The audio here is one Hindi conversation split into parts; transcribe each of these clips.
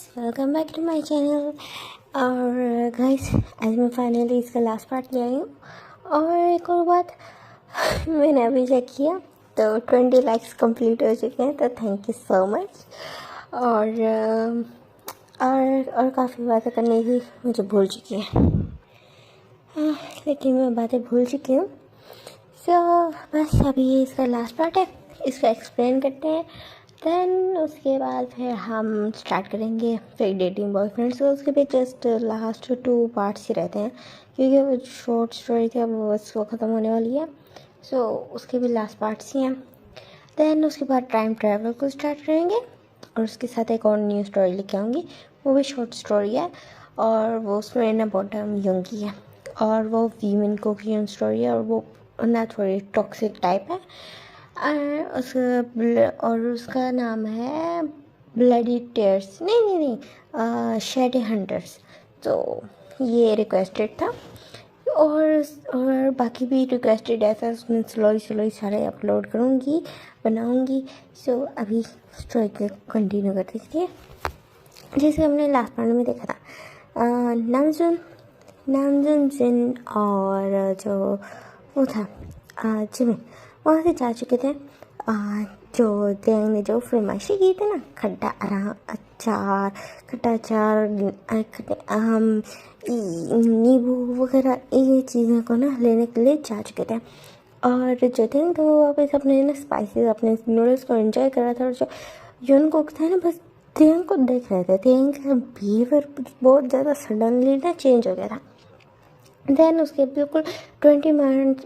Guys, welcome back to my channel. और गाइस, आज मैं फाइनली इसका लास्ट पार्ट ले आई हूँ। और एक और बात, मैंने अभी चेक किया तो 20 लाइक्स कंप्लीट हो चुके हैं, तो थैंक यू सो मच। और काफ़ी बातें करने की मुझे भूल चुकी है, लेकिन मैं बातें भूल चुकी हूँ। बस अभी ये इसका लास्ट पार्ट है, इसको एक्सप्लेन करते हैं। देन उसके बाद फिर हम स्टार्ट करेंगे फिर डेटिंग बॉयफ्रेंड। तो उसके भी जस्ट लास्ट 2 पार्ट्स ही रहते हैं, क्योंकि वो शॉर्ट स्टोरी थी, अब वो इसको ख़त्म होने वाली है। उसके भी लास्ट पार्ट्स ही हैं। देन उसके बाद टाइम ट्रैवल को स्टार्ट करेंगे, और उसके साथ एक और न्यू स्टोरी लेके आऊँगी। वो भी शॉर्ट स्टोरी है, और वो उसमें ना बॉटम यंगी है, और वो वीमेन को की स्टोरी है, और वो ना थोड़ी टॉक्सिक टाइप है। और उसका नाम है ब्लडी टेयर्स, नहीं, शेडे हंटर्स। तो ये रिक्वेस्टेड था, और बाकी भी रिक्वेस्टेड ऐसा उसमें स्लोई सारे अपलोड करूँगी, बनाऊँगी। अभी स्टोरी को कंटिन्यू कर देखते हैं। जैसे हमने लास्ट पार्ट में देखा था, नामजुन जिन और जो वो था जिमिन, वहाँ से जा चुके थे। जो देंग ने जो फरमाइशी की थी ना, खट्टा अचार, खट्टे आम, नींबू वगैरह, ये चीज़ों को ना लेने के लिए जा चुके थे। और जो देंग तो वो वापस अपने ना स्पाइसेस, अपने नूडल्स को एंजॉय कर रहा था। और जो युनकुक था ना, बस देंग को देख रहे थे। देंग का बिहेवियर बहुत ज़्यादा सडनली ना चेंज हो गया था। देन उसके बिल्कुल 20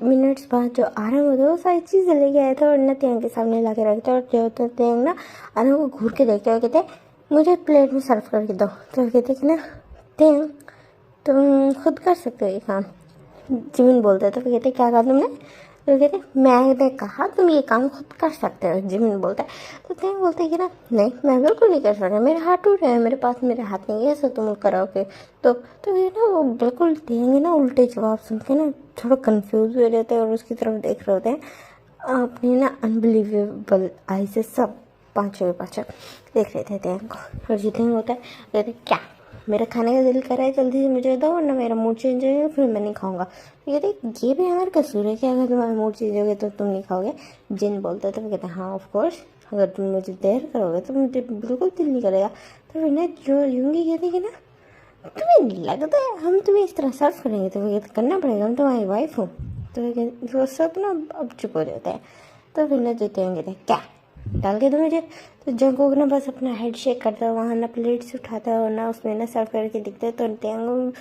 मिनट्स बाद जो आराम होता है, वो सारी चीज़ें लेके आया था और ना तेंग के सामने ला के रखते। और जो होता है, तेंग ना आराम को घूर के देखते हुए कहते मुझे प्लेट में सर्व करके दो। तो कहते कि ना तेंग, तुम खुद कर सकते हो ये काम। जिमिन बोलता है, तो कहते क्या कहा तुमने? तो कहते मैंने कहा तुम ये काम खुद कर सकते हो। जिमिन बोलता है, तो तेंग बोलते हैं कि ना नहीं, मैं बिल्कुल नहीं कर सकता, मेरे हाथ टूट रहे हैं, मेरे हाथ नहीं है, ऐसा तुम कराओगे। तो ये ना वो बिल्कुल देंगे ना उल्टे जवाब सुन के ना थोड़ा कंफ्यूज हुए रहते हैं, और उसकी तरफ देख रहे होते हैं अपनी ना अनबिलीवेबल आई से। सब पाँचों देख रहे थे तेंग को। और जो तेंग होता है, कहते क्या मेरा खाने का दिल कर रहा है, जल्दी से मुझे दो, वरना मेरा मूड चेंज हो जाएगा, फिर मैं नहीं खाऊंगा। तो कहते ये भी हमारा कसूर है कि अगर तुम्हारा मूड चेंज हो गया तो तुम नहीं खाओगे। जिन बोलते तो कहते हाँ ऑफ कोर्स, अगर तुम मुझे देर करोगे तो मुझे बिल्कुल दिल नहीं करेगा। तो फिर ना जो यूंगी कहती कि ना तुम्हें नहीं लगता है हम तुम्हें इस तरह सर्व करेंगे? तो वो करना पड़ेगा, हम तुम्हारी वाइफ हो। तो वो सब ना अब चुप हो जाते हैं। तो फिर ना जीते होंगे क्या डाल के दो मुझे। तो जंगकुक ना बस अपना हेड शेक करता है, वहाँ ना प्लेट्स उठाता है और ना उसमें ना सर्व करके दिखता है। तो तेंग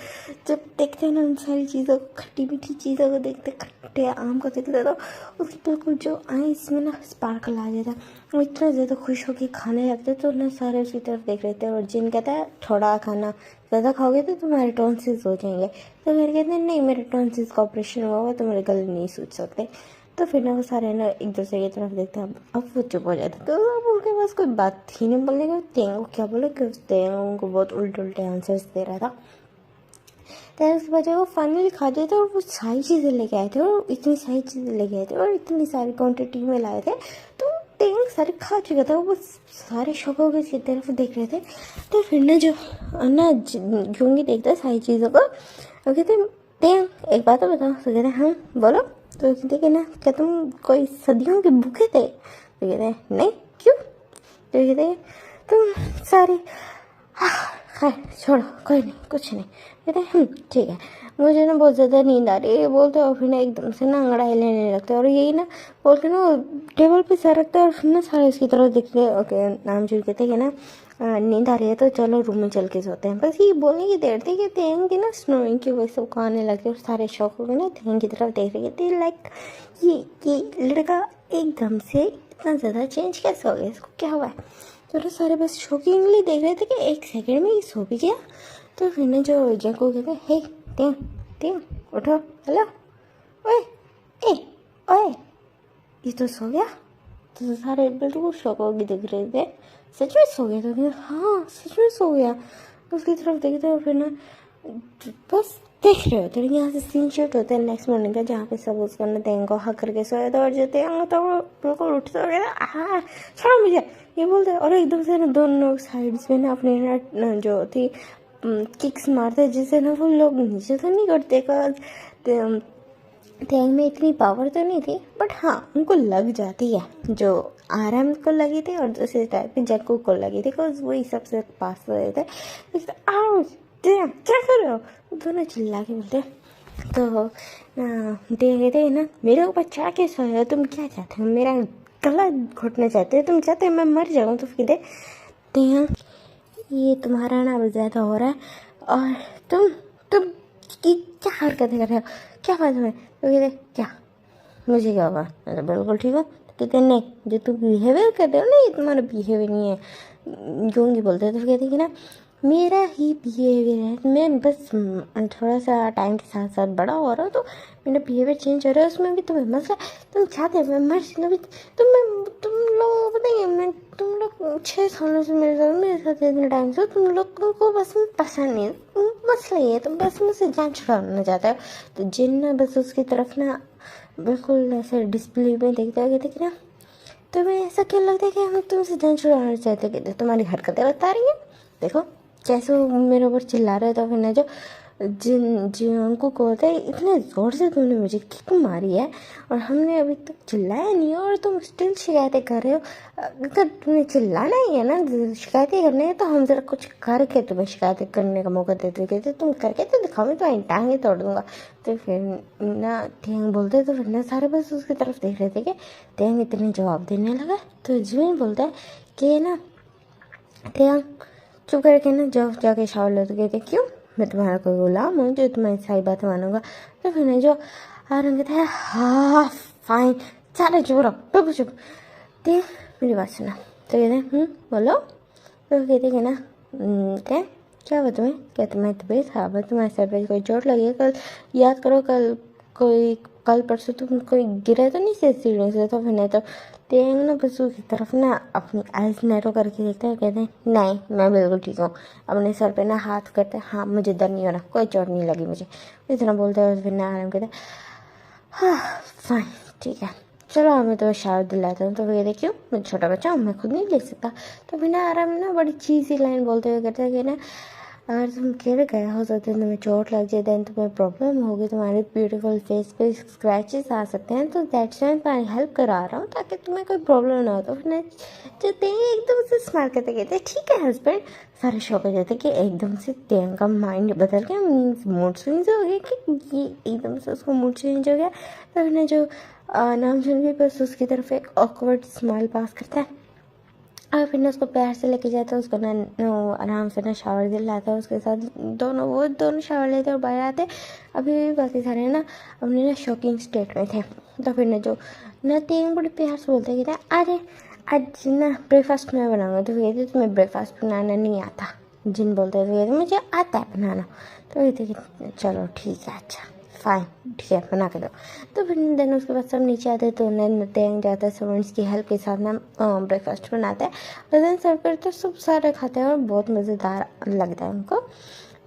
जब देखते हैं ना उन सारी चीज़ों को, खट्टी मीठी चीज़ों को देखते, खट्टे आम को देखते, तो उसकी बिल्कुल जो आईज में ना स्पार्कल आ जाता है। वो इतना ज़्यादा खुश होकर खाने लगते, तो ना सारे उसकी तरफ देख रहे थे। और जिन कहता है थोड़ा खाना, ज़्यादा खाओगे तो तुम्हारे टॉन्सिल्स हो जाएंगे। तो फिर कहते हैं नहीं, मेरे टॉन्सिल्स का ऑपरेशन हुआ हुआ, तो मेरे गले नहीं सूझ सकते। तो फिर ना वो सारे ना एक दूसरे की तरफ देखते हैं। अब वो चुप हो जाते, तो अब उनके पास कोई बात ही नहीं बोलने का। तेंग को क्या बोले कि तेंग उनको बहुत उल्टे आंसर्स दे रहा था। तो उसके बाद वो फाइनली खा दिए थे, और वो सारी चीज़ें लेके आए थे, और इतनी सारी चीज़ें लेके आए थे, और इतनी सारी क्वान्टिटी में लाए थे। तो तेंग सारे खा चुका था, वो सारे शौक हो गए इसकी तरफ देख रहे थे। तो फिर ना जो ना जूंगी देखता है सारी चीज़ों को, और कहते तेंग एक बात तो बताओ। तो कहते हाँ बोलो। तो कहते कि ना क्या तुम कोई सदियों के भूखे थे? तो कहते हैं नहीं, क्यों? तो कहते तुम सारे खैर छोड़ो, कोई नहीं, कुछ नहीं। कहते ठीक है, मुझे ना बहुत ज़्यादा नींद आ रही है बोलते, और फिर ना एकदम से ना अंगड़ाई लेने लगते, और यही ना बोलते ना टेबल पे सर रखते, और फिर ना सारे उसकी तरफ देखते। ओके, नाम जो कहते कि ना नींद आ रही है तो चलो रूम में चल के सोते हैं। बस ये बोलने की देर थी कि तेंग की ना स्नोइंग की वजह से वो आने लगे, और सारे शौक हो गए ना तेंग की तरफ देख रहे थे। लाइक ये लड़का एकदम से इतना ज़्यादा चेंज कैसे हो गया, इसको क्या हुआ है? तो सारे बस शॉकिंगली देख रहे थे कि एक सेकंड में ये सो भी गया। तो फिर ने जो जंको कहते हे तेंग उठो, हेलो, ओए ए ओए, ये तो सो गया। तो सारे बिल्कुल शौक होगी देख रहे थे, सच में सो गया? तो हाँ सच में सो गया। उसकी तरफ देखते और फिर ना बस देख रहे होते। यहाँ से सीन शूट होता है नेक्स्ट मॉर्निंग का, जहाँ पे सब उसको ना तेंग को हक करके सोया था, और जो तेंग था वो बिल्कुल उठ तो गया, छोड़ो मुझे, ये बोलते हैं और एकदम से ना दोनों साइड्स में ना अपने ना जो थी किक्स मारते, जिससे ना वो लोग नीचे तो नहीं करते टैंक में इतनी पावर तो नहीं थी, बट हाँ उनको लग जाती है, जो आराम को लगी थी और दूसरे टाइप की जक्कू को लगी थी, बिकॉज वही सबसे पास हो रहे थे। क्या कर रहे हो, दोनों चिल्ला के बोलते। तो कहते ना मेरे ऊपर चढ़ के सोए हो, तुम क्या चाहते हो, मेरा गला घोटना चाहते हो, तुम चाहते हो मैं मर जाऊँ? तो फिर ये तुम्हारा ना ज़्यादा हो रहा है, और तुम की क्या हरकतें कर रहे हो, क्या बात है? तो कहते क्या, मुझे क्या होगा, मैं तो बिल्कुल ठीक हूँ। तो कहते नहीं, जो तुम बिहेवियर कर रहे हो ना, ये तुम्हारा बिहेवियर नहीं है, यूँगी बोलते हैं। तो कहते कि ना मेरा ही बिहेवियर है, मैं बस थोड़ा सा टाइम के साथ साथ बड़ा हो रहा हूँ, तो मेरा बिहेवियर चेंज हो रहा है, उसमें भी तुम्हें मसला, तुम चाहते हो मैं मर जाऊँ? तुम लोग बताइए, मैं तुम लोग 6 सालों से मेरे साथ इतने टाइम से, तुमको बस में पसंद नहीं, मसला ये है तुम बस मुझसे जान छुड़ाना चाहते हो। तो जिन ना बस उसकी तरफ ना बिल्कुल ऐसे डिस्प्ले में देखते हो, कहते कि ना तुम्हें ऐसा क्यों लगता है कि हम तुमसे जान छुड़ाना चाहते हैं? तुम्हारी हरकतें बता रही हैं, देखो कैसे वो मेरे ऊपर चिल्ला रहे। तो फिर ना जो जिनको को होता है, इतने ज़ोर से तुमने मुझे किक मारी है और हमने अभी तक चिल्लाया नहीं है, और तुम स्टिल शिकायतें कर रहे हो। अगर तुम्हें चिल्लाना ही है ना, शिकायतें करनी है, तो हम ज़रा कुछ करके तुम्हें शिकायतें करने का मौका देते, कहते तुम करके तो दिखाओ, मैं तो टांगे तोड़ दूँगा। तो फिर ना टेंग बोलते, तो फिर ना सारे बस उसकी तरफ देख रहे थे कि टेंग इतने जवाब देने लगा। तो जिमिन बोलता है कि ना टेंग चुप करके ना जाके शावर लो। तो कहते क्यों, मैं तुम्हारा कोई गुलाम हूँ जो तुम्हारी सारी बात मानूंगा? तो फिर ना जो आरंग कहता है हाँ फाइन, सारे चुप रहो, बिल्कुल चुप। तो मेरी बात सुना। तो कहते बोलो। तो कहते कि ना क्या हुआ तुम्हें, क्या तुम्हारी तबीयत खराब है, तुम्हारे सर पे कोई चोट लगी है? कल याद करो, कल परसों तुम कोई गिरे तो नहीं से सीढ़ियों से? तो फिर नहीं तो तेंग ना बसू की तरफ ना अपनी आइज नैरो करके देखते हैं, कहते हैं नहीं मैं बिल्कुल ठीक हूँ। अपने सर पे ना हाथ करते हैं, हाँ मुझे दर्द नहीं हो रहा, कोई चोट नहीं लगी मुझे, इतना बोलते हैं। फिर ना आराम कहते हैं हाँ फाइन ठीक है, चलो मैं तो शावर दिलाता हूँ। तो फिर क्यों, मैं छोटा बच्चा हूँ, मैं खुद नहीं ले सकता? तो फिर ना आराम ना बड़ी चीज़ी लाइन बोलते हुए कहते हैं कि ना अगर तुम गिर गए हो सकते हैं तुम्हें चोट लग जाए, देन तुम्हें प्रॉब्लम होगी, तुम्हारे ब्यूटीफुल फेस पे स्क्रैचेस आ सकते हैं, तो दैट्स वाई मैं हेल्प करा रहा हूँ ताकि तुम्हें कोई प्रॉब्लम ना हो। तो फिर जो तेंग एकदम से स्माइल करते कहते ठीक है हस्बैंड। सारे शौक हो जाते कि एकदम से तेंग का माइंड बदल गया, मीन्स मूड स्विंग्स हो गया कि ये एकदम से उसको मूड चेंज हो गया। तो फिर जो नाम सुन के बस उसकी तरफ एक ऑकवर्ड स्माइल पास करता है, और फिर ना उसको प्यार से लेके जाता है, उसको ना आराम से ना शावर दिलाता है, उसके साथ दोनों शावर लेते और बाहर आते। अभी भी बाकी सारे ना अपने ना शॉकिंग स्टेट में थे। तो फिर ना जो ना तीन बड़े प्यार से बोलते कि अरे आज ना ब्रेकफास्ट मैं बनाऊंगा। तो कहते तुम्हें ब्रेकफास्ट बनाना नहीं आता? जिन बोलते तो कहते मुझे आता है बनाना। तो कहते कि चलो ठीक है, अच्छा फाइन ठीक है बना के दो। तो फिर देन उसके बाद सब नीचे आते तो टेंग जाता है, सर्वेंट्स की हेल्प के साथ ना ब्रेकफास्ट बनाता है, और देन सर्व करते सब सारे खाते हैं और बहुत मज़ेदार लगता है उनको।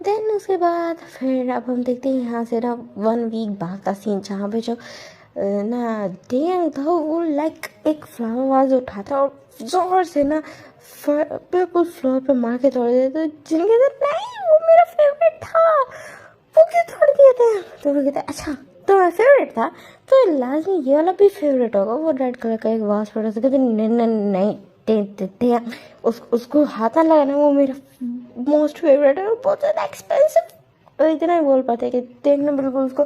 देन उसके बाद फिर अब हम देखते हैं यहाँ से ना 1 वीक बाद का सीन, जहाँ पे जो ना टेंग था वो लाइक एक फ्लावर वाज उठाता और जोर से ना बिल्कुल फ्लोर पे मार के तोड़ देते। तो जिनके नहीं वो मेरा फेवरेट था, वो क्यों तोड़ दिया था? तो वो कहता अच्छा तुम्हारा फेवरेट था तो लाजमी ये वाला भी फेवरेट होगा। वो रेड कलर का एक वास पड़ा, तो कहते नहीं उसको हाथ ना लगाना, वो मेरा मोस्ट फेवरेट है, बहुत ज़्यादा एक्सपेंसिव। तो इतना ही बोल पाते कि देखना बिल्कुल उसको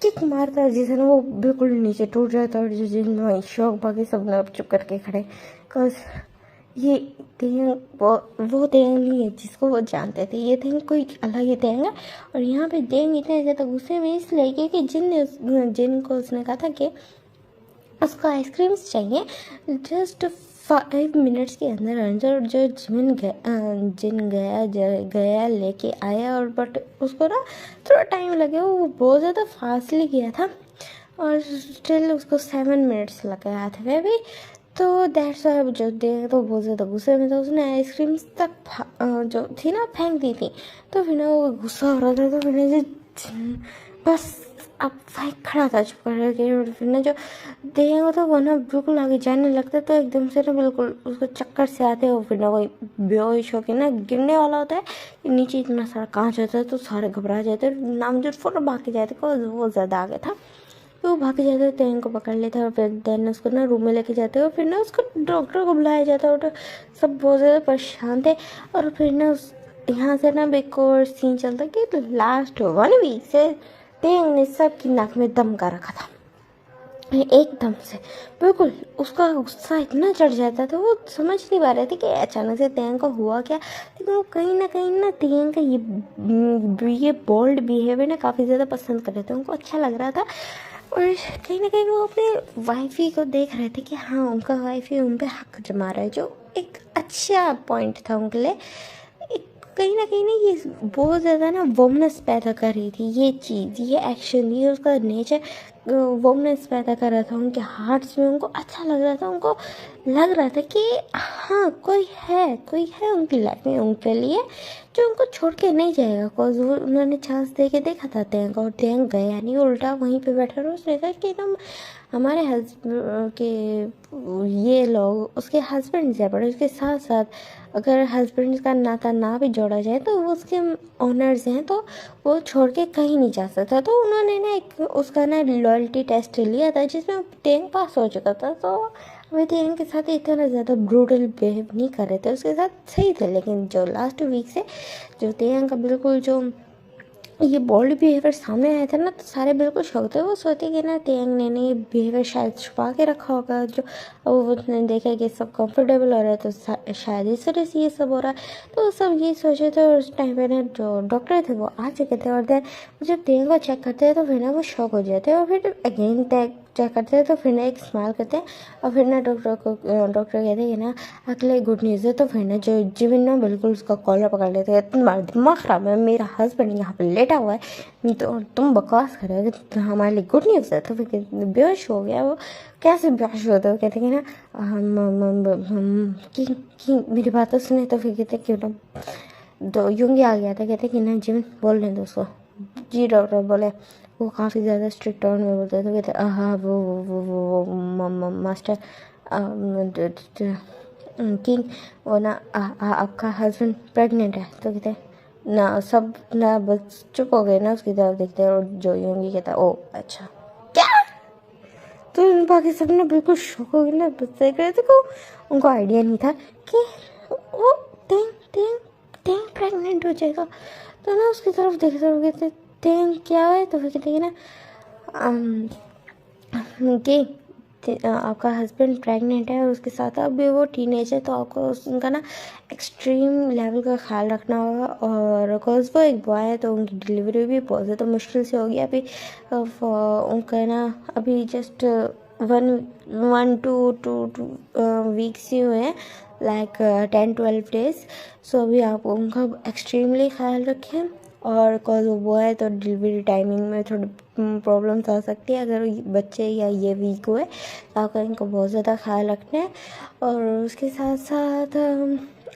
किक मारता है, जिससे ना वो बिल्कुल नीचे टूट जाता है, और जिन शौक बाकी सब ना चुप करके खड़े, बिकॉज ये तेंग वो तेंग नहीं है जिसको वो जानते थे, ये तेंग कोई अलग ही तेंग है। और यहाँ पे तेंग इतने ज़्यादा गुस्से में इसलिए क्योंकि जिन को उसने कहा था कि उसको आइसक्रीम्स चाहिए जस्ट 5 मिनट्स के अंदर अंदर, जो जिन गया लेके आया, और बट उसको ना थोड़ा टाइम लगे, वो बहुत ज़्यादा फास्टली गया था और स्टिल उसको 7 मिनट्स लग गया था वे भी। तो दैट्स वाई जो देख तो बहुत ज़्यादा गुस्से में था, उसने आइसक्रीम्स तक जो थी ना फेंक दी थी। तो फिर ना वो गुस्सा हो रहा था, तो फिर जो बस अब वही खड़ा था चुप कर के। और फिर ना जो देगा तो वो ना बिल्कुल आगे जाने लगता है, तो एकदम से ना बिल्कुल उसको चक्कर से आते हैं। और फिर ना वही बेहोश होके ना गिरने वाला होता है, नीचे इतना सारा कांच होता है, तो सारे घबरा जाते हैं, नामजोर फौरन भाग के जाते हैं, वो ज़्यादा आगे था। तो वो भाग के जाते हैं, तेन को पकड़ लेता है और फिर देन उसको ना रूम में लेके जाते हैं। और फिर ना उसको डॉक्टर को बुलाया जाता है, और सब बहुत ज़्यादा परेशान थे। और फिर ना उस यहाँ से ना एक और सीन चलता है कि लास्ट 1 वीक से तेंग ने सबकी नाक में दम कर रखा था एकदम से। बिल्कुल उसका गुस्सा इतना चढ़ जाता था, वो समझ नहीं पा रहे थे कि अचानक से तेंग को हुआ क्या। लेकिन वो कहीं ना तेंग का ये बोल्ड बिहेवियर ना काफ़ी ज़्यादा पसंद कर रहे थे, उनको अच्छा लग रहा था। और कहीं ना कहीं वो अपने वाइफी को देख रहे थे कि हाँ उनका वाइफी उन पर हक जमा रहा है, जो एक अच्छा पॉइंट था उनके लिए। कहीं ना कहीं ना ये बहुत ज़्यादा ना वोमनेस पैदा कर रही थी, ये चीज़, ये एक्शन, ये उसका नेचर वोमनेस पैदा कर रहा था उनके हार्ट्स में। उनको अच्छा लग रहा था, उनको लग रहा था कि हाँ कोई है उनकी लाइफ में उनके लिए, जो उनको छोड़ के नहीं जाएगा। बिकॉज वो उन्होंने चांस दे के देखा था तेंग, और तेंग गया नहीं, उल्टा वहीं पे बैठा रहा। उसने कहा कि तुम हमारे हस्बैंड के ये लोग उसके हस्बैंड है, बट उसके साथ साथ अगर हस्बैंड का नाता ना भी जोड़ा जाए तो वो उसके ऑनर्स हैं, तो वो छोड़ के कहीं नहीं जा सकता। तो उन्होंने ना एक उसका ना लॉयल्टी टेस्ट लिया था, जिसमें टेंग पास हो चुका था। तो वे टेंग के साथ इतना ज़्यादा ब्रूटल बिहेव नहीं कर रहे थे, उसके साथ सही थे। लेकिन जो लास्ट वीक से जो टेंग का बिल्कुल जो ये बोल्ड बिहेवियर सामने आया था ना, तो सारे बिल्कुल शौक थे। वो सोचे कि ना तेंग ने ये बिहेवियर शायद छुपा के रखा होगा, जो अब उसने देखा कि सब कंफर्टेबल हो रहा है, तो शायद इस वजह से ये सब हो रहा है। तो सब ये सोचे थे। और उस टाइम पे ना जो डॉक्टर थे वो आ चुके थे, और देन जब तेंग को चेक करते हैं तो फिर ना वो शॉक हो जाते हैं। और फिर अगेन चेक करते हैं तो फिर ना एक स्माइल करते हैं। और फिर ना डॉक्टर कहते हैं कि ना अगले गुड न्यूज़ है। तो फिर ना जो जिमिन ना बिल्कुल उसका कॉलर पकड़ लेते हैं, तुम्हारा दिमाग ख़राब है, मेरा हस्बैंड यहाँ पे लेटा हुआ है, तो तुम बकवास कर रहे हो, तो हमारे लिए गुड न्यूज़ है। तो फिर बेहोश हो गया वो। कैसे बेहोश होता है, कहते हैं कि ना कि मेरी बात तो सुने। तो फिर कहते क्यों ना, तो यूंगी आ गया था, कहते कि ना जिमिन बोल लें दोस्तों। जी डॉक्टर बोले। वो काफ़ी ज़्यादा स्ट्रिक्ट टोन में बोलते थे, कहते हाँ वो मास्टर किंग, वो ना आपका हस्बैंड प्रेग्नेंट है। तो कहते ना सब ना बस चुप हो गए ना, उसकी तरफ देखते हैं। और जो यूंगी कहता ओ अच्छा क्या। तो बाकी सब ना बिल्कुल शौक हो गए ना, बस देख रहे थे को उनको आइडिया नहीं था कि वो टेंग टेंग टेंग प्रेग्नेंट हो जाएगा। तो ना उसकी तरफ देखते रहोगे तो टेंग क्या है। तो फिर कहते ना कि आपका हस्बैंड प्रेग्नेंट है, और उसके साथ अभी वो टीनेज है, तो आपको उनका ना एक्सट्रीम लेवल का ख्याल रखना होगा। और बिकॉज वो एक बॉय है, तो उनकी डिलीवरी भी बहुत ज़्यादा मुश्किल से होगी अभी। उनका ना अभी जस्ट वन टू वीक्स ही हुए हैं, लाइक 10-12 days। सो अभी आप उनका एक्सट्रीमली ख्याल रखें। और बिकॉज वो है तो डिलीवरी टाइमिंग में थोड़ी प्रॉब्लम्स आ सकती है अगर बच्चे या ये वीक हुए, तो आपको इनको बहुत ज़्यादा ख्याल रखना है। और उसके साथ साथ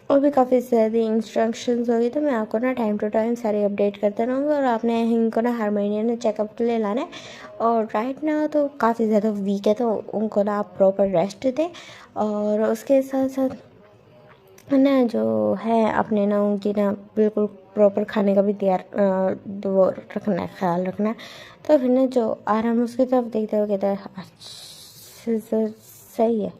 और भी काफ़ी ज़्यादा इंस्ट्रक्शंस होगी, तो मैं आपको ना टाइम टू टाइम सारी अपडेट करते रहूँगी। और आपने इनको ना हर महीने ना चेकअप के लिए लाना है। और राइट ना तो काफ़ी ज़्यादा वीक है, तो उनको ना आप प्रॉपर रेस्ट दें। और उसके साथ साथ ना जो है अपने ना उनकी ना बिल्कुल प्रॉपर खाने का भी तैयार वो रखना है, ख्याल रखना है। तो फिर ना जो आराम उसकी तरफ देखते हुए कहता है अच्छा सही है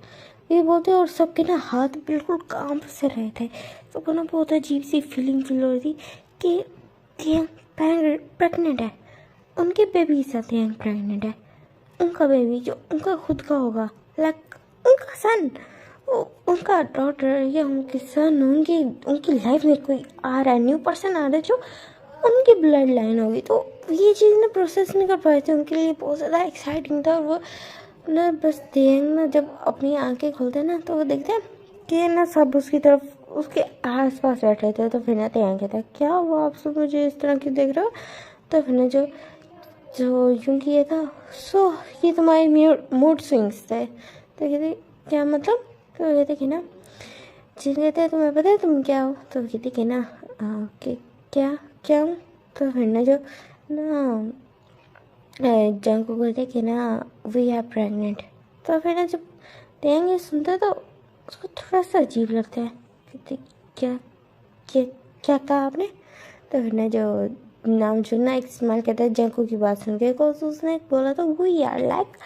ये बोलते। और सबके ना हाथ बिल्कुल कांप से रहे थे। सबको ना बहुत अजीब सी फील हो रही थी कि प्रेग्नेंट है, उनके बेबी के साथ प्रेग्नेंट है, उनका बेबी जो उनका खुद का होगा, लाइक उनका सन, उनका डॉटर या उनके सन, उनकी लाइफ में कोई आ रहा है, न्यू पर्सन आ रहा है जो उनकी ब्लड लाइन होगी। तो ये चीज़ ना प्रोसेस नहीं कर पाए थे, उनके लिए बहुत ज़्यादा एक्साइटिंग था। और वो ना बस ना जब अपनी आंखें खोलते हैं ना, तो वो देखते हैं कि ना सब उसकी तरफ उसके आस पास बैठे थे। तो फिर ना तेंग कहता है क्या हुआ, आप सब मुझे इस तरह क्यों देख रहे हो। तो फिर ना जो जो यूँ किया था, सो ये तुम्हारे मूड स्विंग्स थे। तो कहते क्या मतलब। तो कहते कि ना जिन कहते हैं तुम्हें पता है तुम क्या हो। तो कहते कि ना कि क्या क्या हूँ। तो फिर ना जो ना जंग को कहते कि ना वी आर प्रेग्नेंट। तो फिर ना जब तेंग ये सुनता है तो उसको थोड़ा सा अजीब लगता है। कहते क्या क्या क्या कहा आपने? तो फिर ना जो नाम चुनना एक स्माइल कहता है जंकू की बात सुन के, को उसने बोला तो वो यार लाइक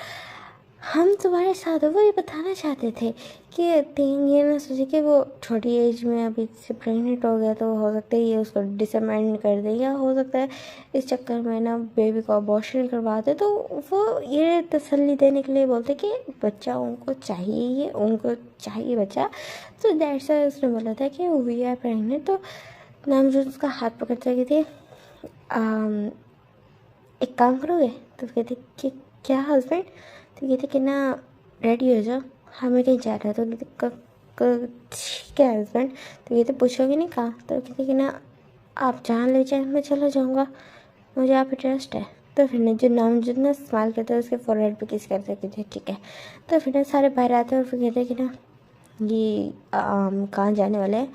हम तुम्हारे साथ हो, वो ये बताना चाहते थे कि तेंग ये ना सोचे कि वो छोटी एज में अभी से प्रेग्नेंट हो गया तो हो सकता है ये उसको डिसअपॉइंट कर दे, या हो सकता है इस चक्कर में ना बेबी को अबॉर्शन करवा दे। तो वो ये तसल्ली देने के लिए बोलते कि बच्चा उनको चाहिए, ये उनको चाहिए बच्चा। तो दैट्स व्हाई उसने बोला था कि वी आर प्रेग्नेंट। तो नाम जो उसका हाथ पकड़ते गए थे, एक काम करोगे? तो कहते कि क्या हस्बैंड? तो कहते कि ना रेडी हो जाओ, हमें कहीं जा रहा है। तो कहते ठीक है हस्बैंड। तो कहते पूछोगे नहीं कहाँ? तो कहते कि ना आप जहाँ ले जाए मैं चला जाऊँगा, मुझे आप पे ट्रस्ट है। तो फिर ना जो नाम जितना इस्तेमाल करते हैं उसके फॉरवर्ड पे किस करते थे, ठीक है। तो फिर ना सारे बाहर आते हैं और फिर कहते हैं कि ना ये कहाँ जाने वाले हैं?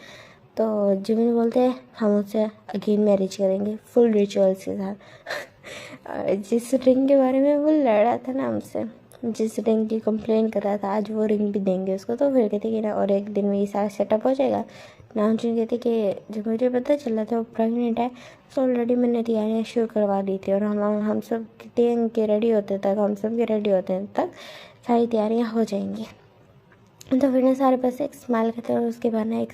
तो जिमिन बोलते हैं हम उससे अगेन मैरिज करेंगे फुल रिचुअल्स के साथ। जिस रिंग के बारे में वो लड़ा था ना हमसे, जिस रिंग की कंप्लेन कर रहा था, आज वो रिंग भी देंगे उसको। तो फिर कहते कि ना और एक दिन में ये सारा सेटअप हो जाएगा। नामचीन कहते कि जब मुझे पता चला था वो प्रेग्नेंट है तो ऑलरेडी मैंने तैयारियाँ शुरू करवा दी थी, और हम सब के रेडी होते तक, हम सब के रेडी होते तक सारी तैयारियाँ हो जाएंगी। तो फिर ना सारे बस एक स्माइल करते हैं और उसके बाद ना एक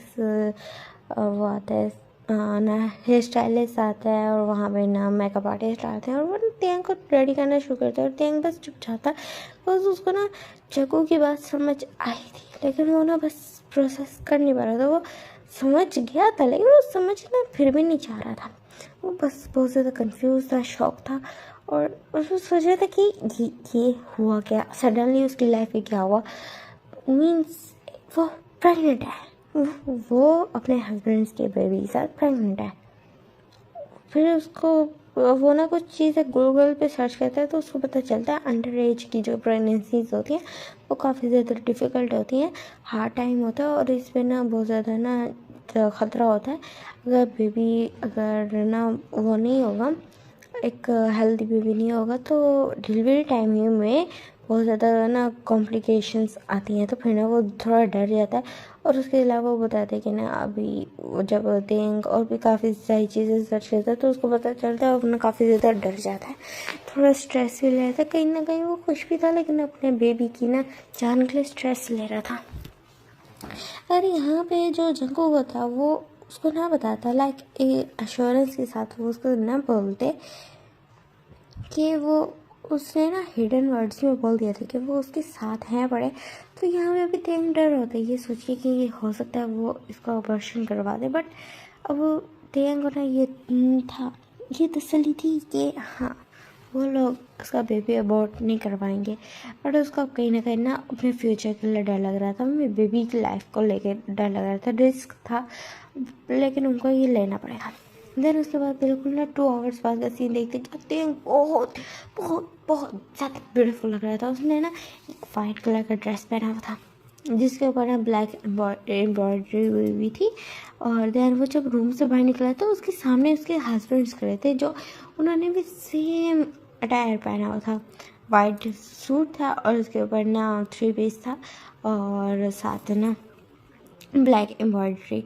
वो आता है ना हेयर स्टाइलिस्ट आता है, और वहाँ पे ना मेकअप आर्टिस्ट आते हैं और वो तेंग को रेडी करना शुरू करते हैं। और तेंग बस चुप जाता, बस उसको ना जग्गू की बात समझ आई थी लेकिन वो ना बस प्रोसेस कर नहीं पा रहा था। वो समझ गया था लेकिन वो समझना फिर भी नहीं चाह रहा था। वो बस बहुत ज़्यादा कंफ्यूज था, शॉक था, और उसको सोच रहा था कि ये हुआ क्या, सडनली उसकी लाइफ में क्या हुआ। मीन्स वो प्रेग्नेंट है, वो अपने हस्बैंड के बेबी के साथ प्रेग्नेंट है। फिर उसको वो ना कुछ चीज़ें गूगल पे सर्च करता है तो उसको पता चलता है अंडर एज की जो प्रेगनेंसीज होती हैं वो काफ़ी ज़्यादा डिफ़िकल्ट होती हैं, हार्ड टाइम होता है, और इस पर ना बहुत ज़्यादा ना ख़तरा होता है। अगर बेबी अगर ना वो नहीं होगा, एक हेल्दी बेबी नहीं होगा, तो डिलीवरी टाइम में बहुत ज़्यादा ना कॉम्प्लिकेशंस आती हैं। तो फिर ना वो थोड़ा डर जाता है, और उसके अलावा वो बताते हैं कि ना अभी जब तेंग और भी काफ़ी सारी चीज़ें सर्च करता है तो उसको पता चलता है और अपना काफ़ी ज़्यादा डर जाता है, थोड़ा स्ट्रेस भी रहता है। कहीं ना कहीं वो खुश भी था लेकिन अपने बेबी की ना जान के लिए स्ट्रेस ले रहा था। और यहाँ पे जो जंगू होता वो उसको ना बताता, लाइक एश्योरेंस के साथ वो उसको ना बोलते कि वो उसने ना हिडन वर्ड्स में बोल दिया था कि वो उसके साथ हैं बड़े। तो यहाँ पे अभी तेंग डर होता है ये सोचिए कि ये हो सकता है वो इसका ऑपरेशन करवा दे, बट अब तेंग को ना ये था, ये तसल्ली थी कि हाँ वो लोग उसका बेबी अबॉर्ट नहीं करवाएंगे। बट उसका कहीं ना कहीं ना अपने फ्यूचर के लिए डर लग रहा था, मेरे बेबी की लाइफ को लेकर डर लग रहा था, रिस्क था, लेकिन उनको ये लेना पड़ेगा। देन उसके बाद बिल्कुल ना 2 आवर्स बाद का सीन देखते जाते हैं, बहुत बहुत बहुत ज़्यादा ब्यूटीफुल लग रहा था। उसने ना एक वाइट कलर का ड्रेस पहना हुआ था जिसके ऊपर ना ब्लैक एम्ब्रॉयडरी हुई हुई थी। और देन वो जब रूम से बाहर निकला तो उसके सामने उसके हस्बैंड्स खड़े थे, जो उन्होंने भी सेम अटायर पहना हुआ था, वाइट सूट था और उसके ऊपर ना 3 पीस था और साथ ना ब्लैक एम्ब्रॉयडरी।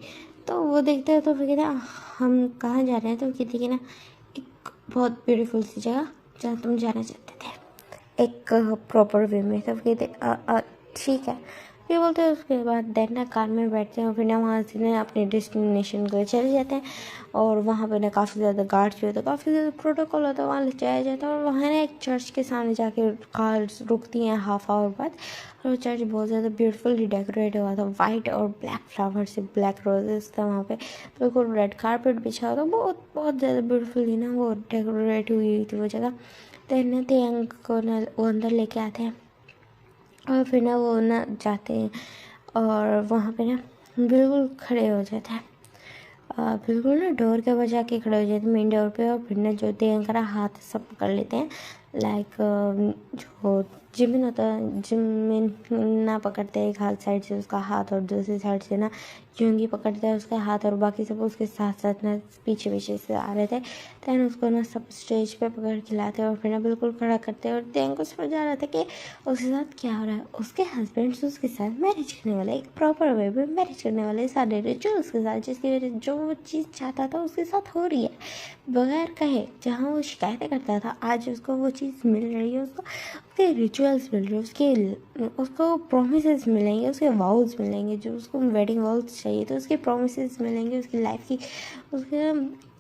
तो वो देखते हैं तो फिर कहते हैं हम कहाँ जा रहे हैं? तो कहती कि ना एक बहुत ब्यूटीफुल सी जगह जहाँ तुम जाना चाहते थे, एक प्रॉपर वे में। सब कहते ठीक है। फिर बोलते हैं उसके बाद देन ना कार में बैठते हैं और फिर ना वहाँ से ना अपने डेस्टिनेशन को चले जाते हैं। और वहाँ पे ना काफ़ी ज़्यादा गार्ड्स भी होते हैं, काफ़ी ज़्यादा प्रोटोकॉल होता है, वहाँ ले जाया जाता है। और वहाँ ना एक चर्च के सामने जाके कार रुकती हैं हाफ आवर बाद, और वो चर्च बहुत ज़्यादा ब्यूटीफुली डेकोरेट हुआ था, वाइट और ब्लैक फ्लावर से, ब्लैक रोजेस था वहाँ पे, बिल्कुल रेड कारपेट बिछा हुआ था, बहुत बहुत ज़्यादा ब्यूटीफुली ना वो डेकोरेट हुई थी वो जगह। देन तेंग को ना वो अंदर लेके आते हैं और फिर ना वो ना जाते हैं और वहाँ पे ना बिल्कुल खड़े हो जाते हैं, बिल्कुल ना डोर के बजा के खड़े हो जाते हैं मेन डोर पे। और फिर ना जो तेंग का हाथ सब पकड़ लेते हैं, लाइक जो जिमिन होता है, जिमिन ना पकड़ते हैं एक हाथ साइड से उसका हाथ और दूसरी साइड से ना यूंगी पकड़ते हैं उसका हाथ, और बाकी सब उसके साथ साथ ना पीछे पीछे से आ रहे थे। दैन उसको ना सब स्टेज पे पकड़ के लाते और फिर ना बिल्कुल खड़ा करते, और दैन को समझ आ रहा था कि उसके साथ क्या हो रहा है। उसके हस्बैंड से उसके साथ मैरिज करने वाले, एक प्रॉपर वे में मैरिज करने वाले, सारे रिचुअल्स के साथ, जिसकी वजह जो वो चीज़ चाहता था उसके साथ हो रही है बगैर कहे। जहाँ वो शिकायतें करता था आज उसको वो चीज़ मिल रही है, उसको उसके रिचुअल्स मिल रहे हैं, उसको प्रोमिसेस मिलेंगे, उसके वाउज मिलेंगे, जो उसको वेडिंग वाउज चाहिए तो उसके प्रोमिसेस मिलेंगे, उसकी लाइफ की उसके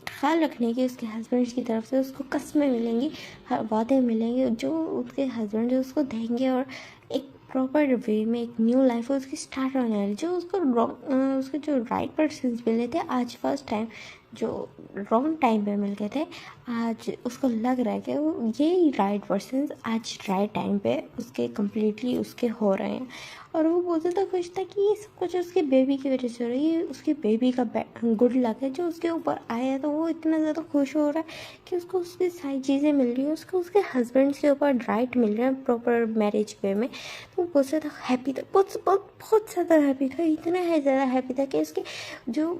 ख्याल रखने की उसके हस्बैंड की तरफ से उसको कस्में मिलेंगी, हर वादे मिलेंगे जो उसके हस्बैंड जो उसको देंगे, और एक प्रॉपर वे में एक न्यू लाइफ उसकी स्टार्ट होने वाली। जो उसको उसके जो राइट पर्सन मिले थे आज फर्स्ट टाइम, जो रॉन्ग टाइम पे मिल गए थे, आज उसको लग रहा है कि वो ये राइट पर्सन आज राइट टाइम पे उसके कम्प्लीटली उसके हो रहे हैं। और वो बहुत ज़्यादा खुश था कि ये सब कुछ उसके बेबी की वजह से हो रहा है, ये उसके बेबी का गुड लक है जो उसके ऊपर आया है। तो वो इतना ज़्यादा खुश हो रहा है कि उसको उसकी सारी चीज़ें मिल रही है, उसको उसके हस्बैंड के ऊपर राइट मिल रहा है प्रॉपर मैरिज वे में। तो वो बहुत ज़्यादा हैप्पी था, बहुत बहुत बहुत ज़्यादा हैप्पी था, इतना है ज़्यादा हैप्पी था कि उसकी जो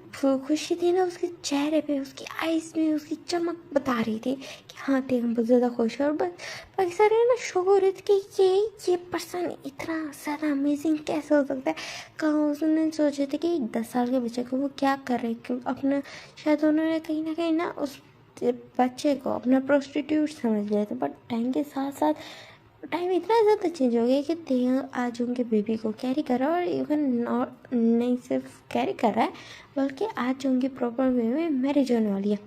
खुशी थी ना उसके चेहरे पे, उसकी आइज़ में उसकी चमक बता रही थी कि हाँ थे हम बहुत ज़्यादा खुश है। और बस बाकी सारे ना शौक हो रहे थे कि ये पर्सन इतना ज़्यादा अमेजिंग कैसे हो सकता है। कहाँ उसने सोचे थे कि 10 साल के बच्चे को वो क्या कर रहे क्यों अपना, शायद उन्होंने कहीं ना उस बच्चे को अपना प्रोस्टिट्यूट समझ लिया था। बट टाइम के साथ साथ टाइम इतना ज़्यादा चेंज हो गया कि तेहा आज उनके बेबी को कैरी कर रहा है, और इवन नहीं सिर्फ कैरी कर रहा है बल्कि आज उनकी प्रॉपर वे में मैरिज होने वाली है।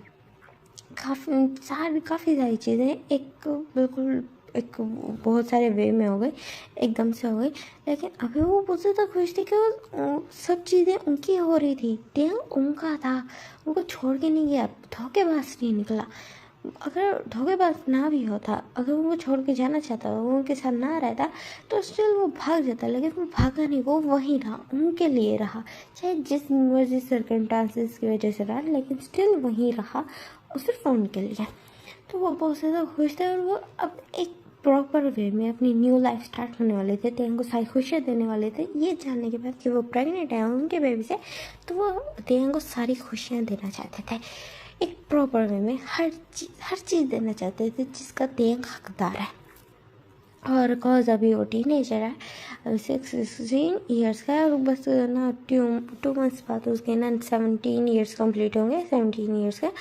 काफ़ी सारी चीज़ें एक बिल्कुल एक बहुत सारे वे में हो गई, एकदम से हो गई। लेकिन अभी वो बहुत ज़्यादा खुश थी कि वो सब चीज़ें उनकी हो रही थी, टेंग उनका था, उनको छोड़ के नहीं गया, धोखेबाज नहीं निकला। अगर धोखेबाज ना भी होता, अगर वो छोड़ के जाना चाहता, वो उनके साथ ना रहता तो स्टिल वो भाग जाता, लेकिन वो भागा नहीं, वो वहीं रहा, उनके लिए रहा, चाहे जिस मर्जी सर्कमस्टांसेस की वजह से रहा, लेकिन स्टिल वहीं रहा और सिर्फ उनके लिए। तो वो बहुत ज़्यादा खुश थे, और वो अब एक प्रॉपर वे में अपनी न्यू लाइफ स्टार्ट होने वाले थे, तेंग को सारी खुशियाँ देने वाले थे। ये जानने के बाद कि वो प्रेग्नेंट है उनके बेबी से, तो वो तेंग को सारी खुशियाँ देना चाहते थे, एक प्रॉपर वे में हर चीज़ देना चाहते थे जिसका तेंग हकदार है। और कॉज अभी वो टीनेजर है, 16 ईयर्स का है, बस ना 2 मंथ्स बाद उसके ना 17 ईयर्स कंप्लीट होंगे, 17 ईयर्स का।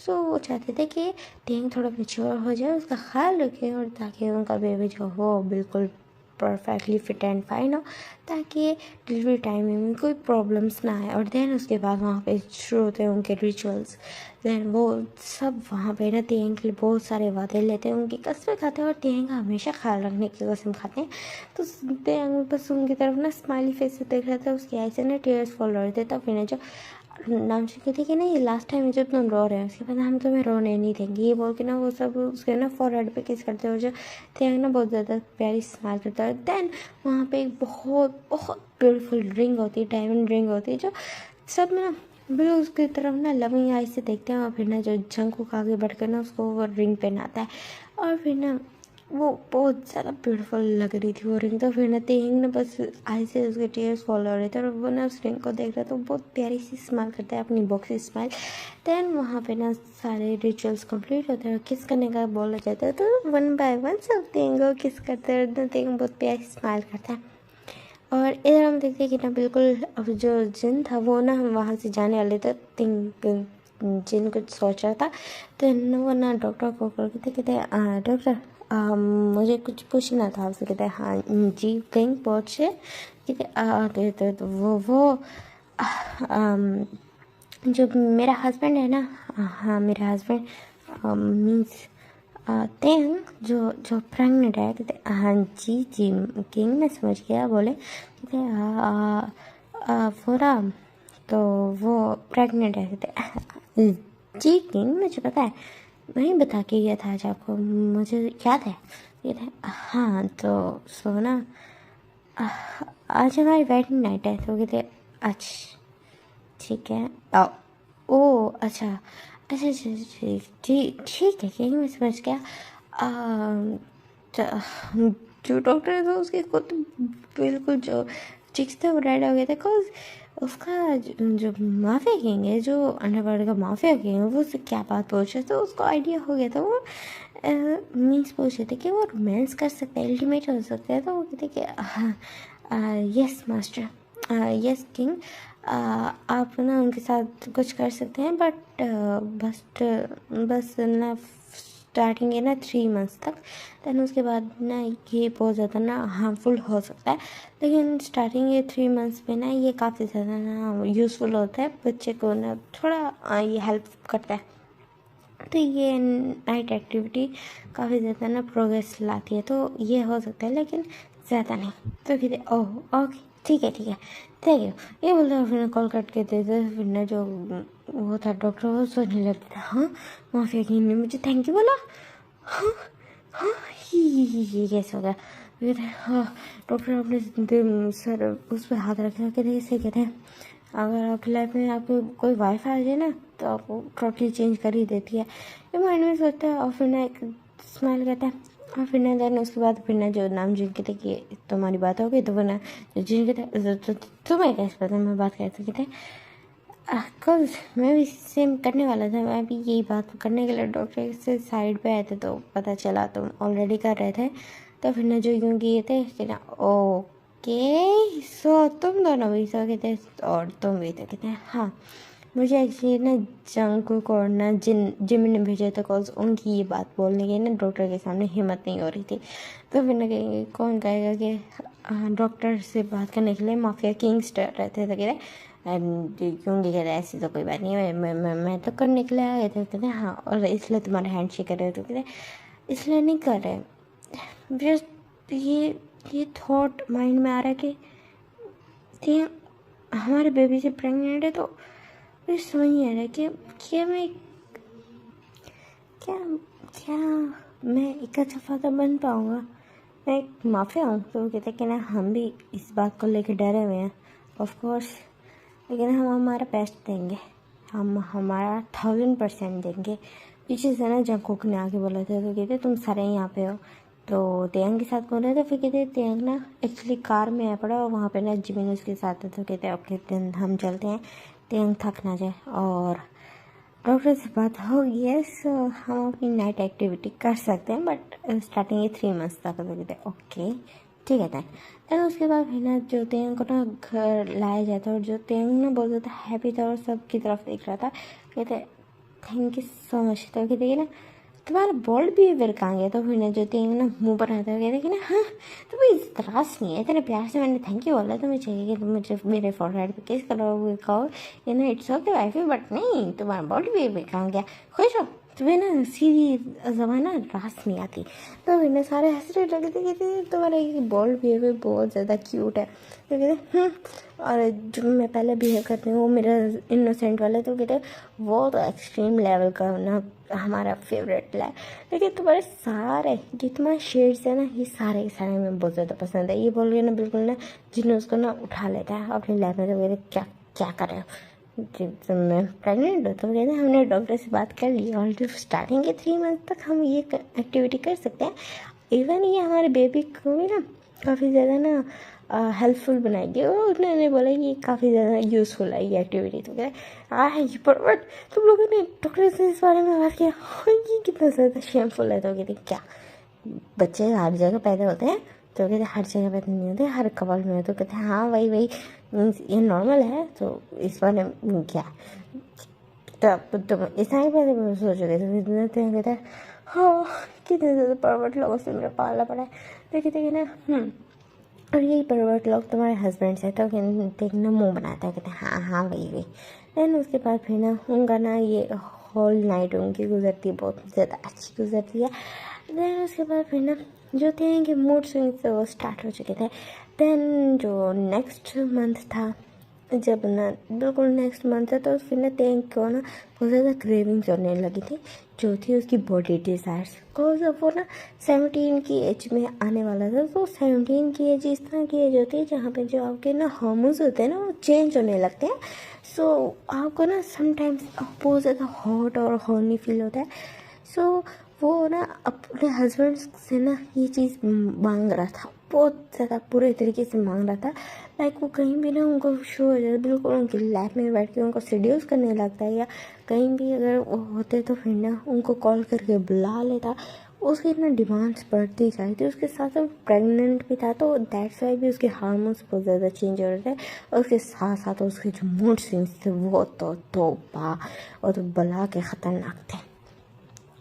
सो वो चाहते थे कि टेंग थोड़ा मेच्योर हो जाए, उसका ख्याल रखें, और ताकि उनका बेबी जो हो बिल्कुल परफेक्टली फिट एंड फाइन हो, ताकि डिलीवरी टाइम में कोई प्रॉब्लम्स ना आए। और देन उसके बाद वहाँ पे शुरू होते हैं उनके रिचुअल्स। देन वो सब वहाँ पे ना तेंग के लिए बहुत सारे वादे लेते हैं, उनकी कसमें खाते हैं, और तेंग का हमेशा ख्याल रखने की कसम खाते हैं। तो तेंग बस उनकी तरफ ना स्माइली फेस से देख रहा था, उसकी आई से ना टीयर्स फॉल रहे थे। तो फिर ना जो नाम से कहती कि नहीं लास्ट टाइम जब तुम रो रहे हो उसके बाद हम तुम्हें रोने नहीं देंगे, ये बोल के ना वो सब उसके ना फॉरहेड पे किस करते हो, जो तेंग ना बहुत ज़्यादा प्यारी स्माइल करता है। देन वहाँ पे एक बहुत बहुत ब्यूटीफुल रिंग होती है, डायमंड रिंग होती है, जो सब ना बिल्कुल उसकी तरफ ना लविंग आई से देखते हैं। और फिर ना जो जंगकुक आगे बढ़कर ना उसको वो रिंग पहनाता है, और फिर ना वो बहुत ज़्यादा ब्यूटीफुल लग रही थी वो रिंग। तो फिर ना तेंग ना बस आई से उसके टीयर्स फॉल हो रहे थे, और वो ना उस रिंग को देख रहा था, बहुत प्यारी सी स्माइल करता है, अपनी बॉक्सी स्माइल। देन वहाँ पे ना सारे रिचुअल्स कंप्लीट होते हैं, और किस करने का बोला जाता है, तो 1 बाय 1 सब तेंग को किस करते हैं, तेंग बहुत प्यारी स्माइल करता है। और इधर हम देखते हैं कि ना बिल्कुल अब जो जिन था वो ना हम वहाँ से जाने वाले थे, जिन कुछ सोच रहा था। तो वो ना डॉक्टर को कॉल करते, कहते डॉक्टर मुझे कुछ पूछना था आपसे। कहते हैं हाँ जी कहीं पहुँचे। कहते तो वो जो मेरा हस्बैंड है ना, हाँ मेरा हस्बैंड मीन्स तेंग जो जो प्रेग्नेंट है। कहते हाँ जी किंग मैं समझ गया, बोले कहते वो ना तो वो प्रेग्नेंट है। कहते जी किंग मुझे पता है, वहीं बता के गया था आज आपको, मुझे याद है। कहते हाँ तो सो ना आज हमारी वेडिंग नाइट है। तो कहते अच्छा ठीक है, ओ अच्छा अच्छा अच्छा ठीक ठीक है, मैं समझ गया। जो डॉक्टर था उसके खुद बिल्कुल जो चिक्स थे वो रेड हो गए थे, बिकॉज उसका जो माफिया किंग है, जो अंडरवर्ल्ड का माफिया किंग है, वो उससे क्या बात पूछ रहे थे, उसको आइडिया हो गया था। वो मीन्स पूछ रहे थे कि वो रोमांस कर सकते हैं, अल्टीमेट हो सकते हैं। तो वो कहते कि यस मास्टर, यस किंग, आप ना उनके साथ कुछ कर सकते हैं, बट बस ना स्टार्टिंग है ना 3 मंथ्स तक, देन उसके बाद ना ये बहुत ज़्यादा ना हार्मफुल हो सकता है। लेकिन स्टार्टिंग ये 3 मंथ्स में ना ये काफ़ी ज़्यादा ना यूज़फुल होता है, बच्चे को ना थोड़ा ये हेल्प करता है। तो ये नाइट एक्टिविटी काफ़ी ज़्यादा ना प्रोग्रेस लाती है, तो ये हो सकता है, लेकिन ज़्यादा नहीं। तो कहते ओह ओके ठीक है थैंक यू, ये बोलते फिर कॉल कट के देते। फिर ना जो वो था डॉक्टर, वो सोचने लगता था, हाँ माफिया किंग ने मुझे थैंक यू बोला, हाँ हाँ ये कैसे हो गया। कहते हाँ डॉक्टर अपने सर उस पर हाथ रखा, कहते ऐसे कहते हैं अगर आपकी लाइफ में आपको कोई वाइफ आ जाए ना तो आपको टोटली चेंज कर ही देती है। ये माइंड में सोचता है और फिर ना एक स्माइल करता है, और फिर ना देन उसके बाद फिर ना जो नाम जिनके थे कि तुम्हारी बात हो गई, तो वो ना जिनके थे तुम्हें कैसे पता मैं बात कर सकते थे, कल मैं भी सेम करने वाला था। मैं भी यही बात करने के लिए डॉक्टर से साइड पे आए थे, तो पता चला तुम ऑलरेडी कर रहे थे। तो फिर ना जो यूँ किए थे कि ना ओके सो तुम दोनों भी सो गए थे और तुम भी तो कहते हैं हाँ मुझे एक्चुअली ना जंगकुक और ना जिम ने भेजा था, कॉज उनकी ये बात बोलने की ना डॉक्टर के सामने हिम्मत नहीं हो रही थी। तो फिर ना कहेंगे कौन कहेगा कि डॉक्टर से बात करने के लिए माफिया किंग्स रहते थे, कहते क्योंकि कहते ऐसी तो कोई बात नहीं है, मैं तो करने के लिए आ गए थे। कहते हाँ और इसलिए तुम्हारे हैंड शेक कर रहे थे, कहते इसलिए नहीं कर रहे, जस्ट ये थॉट माइंड में आ रहा है कि हमारे बेबी से प्रेग्नेंट है, तो मुझे समझ नहीं आ रहा कि क्या मैं क्या क्या मैं एक अच्छा फादर बन पाऊँगा। मैं एक माफिया हूँ। तो वो कहते कि ना हम भी इस बात को लेकर डरे हुए हैं ऑफ कोर्स, लेकिन हम हमारा बेस्ट देंगे, हम हमारा 1000% देंगे। पीछे से ना जंगकुक ने आके बोला था, तो कहते तुम सारे यहाँ पे हो, तो तेयंग के साथ बोल रहे थे। फिर कहते तेयंग ना एक्चुअली कार में आ पड़ा और वहाँ पे ना जिमिन उसके साथ था। तो कहते ओके दिन हम चलते हैं, तेयंग थक ना जाए। और डॉक्टर से बात हो यस हम अपनी नाइट एक्टिविटी कर सकते हैं, बट स्टार्टिंग ये 3 मंथ्स तक। तो कहते ओके ठीक है देन उसके बाद फिर ना जो तेयंग को ना घर लाया जाता है, और जो तेयंग ना बहुत ज़्यादा हैप्पी था और सबकी तरफ देख रहा था। कहते थैंक यू सो मच। तो कहते ना तुम्हारा बोल्ड बिहेवियर कहाँ गया। तो फिर ना जो तेयंग ना मुँह बनाता है, कहते कि ना हाँ तुम्हें इस त्रास नहीं है, इतने प्यार से मैंने थैंक यू बोला, तुम्हें चाहिए कि तुम मुझे मेरे फॉरहेड पे किस करो कहो ये ना इट्स ओके वाइफ, बट नहीं तुम्हारा बोल्ड बिहेवियर कहाँ गया, खुश हो तुम्हें ना सीधी जमाना रास नहीं आती। तो फिर ना सारे हंसने लगे थे, कहते तुम्हारा ये बोल्ड बिहेवियर बहुत ज़्यादा क्यूट है। तो कहते और जो मैं पहले बिहेव करती हूँ वो मेरा इनोसेंट वाला। तो कहते वो तो एक्सट्रीम लेवल का ना हमारा फेवरेट है, लेकिन तुम्हारे सारे जो तुम्हारे शेड्स है ना ये सारे के सारे हमें बहुत ज़्यादा पसंद है। ये बोल के ना बिल्कुल ना जिन्हें उसको ना उठा लेता है अपनी लाइफ में। तो कहते क्या क्या कर रहे हो, जब मैं प्रेग्नेंट हूँ। तो कहते हमने डॉक्टर से बात कर ली और जो स्टार्टिंग के 3 मंथ तक हम ये एक्टिविटी कर सकते हैं। इवन ये हमारे बेबी को भी ना काफ़ी ज़्यादा ना हेल्पफुल बनाएगी। और उन्होंने बोला कि काफ़ी ज़्यादा यूज़फुल है ये एक्टिविटी। तो कहते ये बट तुम लोगों ने डॉक्टर से इस बारे में बात किया, हाँ ये कितना ज़्यादा शेमफुल है। तो कहते क्या बच्चे हर जगह पैदा होते हैं। तो कहते हर जगह पैदा नहीं होते, हर कपल में। तो कहते हाँ वही मीन्स ये नॉर्मल है। तो इस बारे में क्या तब तुम इस आगे पहले सोचोगे। तो कहते हैं हाँ कितने ज़्यादा परवर्ट लोगों से मेरा पाला पड़ा है। तो कहते कि ना और यही परवर्ट लोग तुम्हारे हस्बैंड से। तो देखना मुँह बनाता है, कहते हैं हाँ वही। देन उसके बाद फिर ना उनका ना ये होल नाइट उनकी गुजरती है, बहुत ज़्यादा अच्छी गुजरती है। देन उसके बाद फिर ना जो थे कि मूड स्विंग्स वो स्टार्ट हो चुके थे। देन जो नेक्स्ट मंथ था, जब ना बिल्कुल नेक्स्ट मंथ था, तो फिर ना तेंग को ना बहुत ज़्यादा क्रेविंग्स होने लगी थी, जो थी उसकी बॉडी डिज़ायर्स। बिकॉज अब वो ना 17 की एज में आने वाला था। तो 17 की एज इस तरह की एज होती है जहाँ पे जो आपके ना हार्मोन्स होते हैं ना वो चेंज होने लगते हैं। सो आपको ना समटाइम्स बहुत ज़्यादा हॉट और हॉर्नी फील होता है। सो वो ना अपने हस्बैंड से ना ये चीज़ मांग रहा था, बहुत ज़्यादा पूरे तरीके से मांग रहा था। लाइक वो कहीं भी ना उनको शो हो जाता, बिल्कुल उनकी लैप में बैठ के उनको सीड्यूस करने लगता है, या कहीं भी अगर वो होते तो फिर ना उनको कॉल करके बुला लेता। उसकी इतना डिमांड्स बढ़ती जाती थी। उसके साथ साथ प्रेग्नेंट भी था, तो दैट्स वाई भी उसके हार्मोन्स बहुत ज़्यादा चेंज हो रहे थे। और उसके साथ साथ उसके जो मूड स्विंग्स थे वो तो तौबा, वो तो बला के ख़तरनाक थे।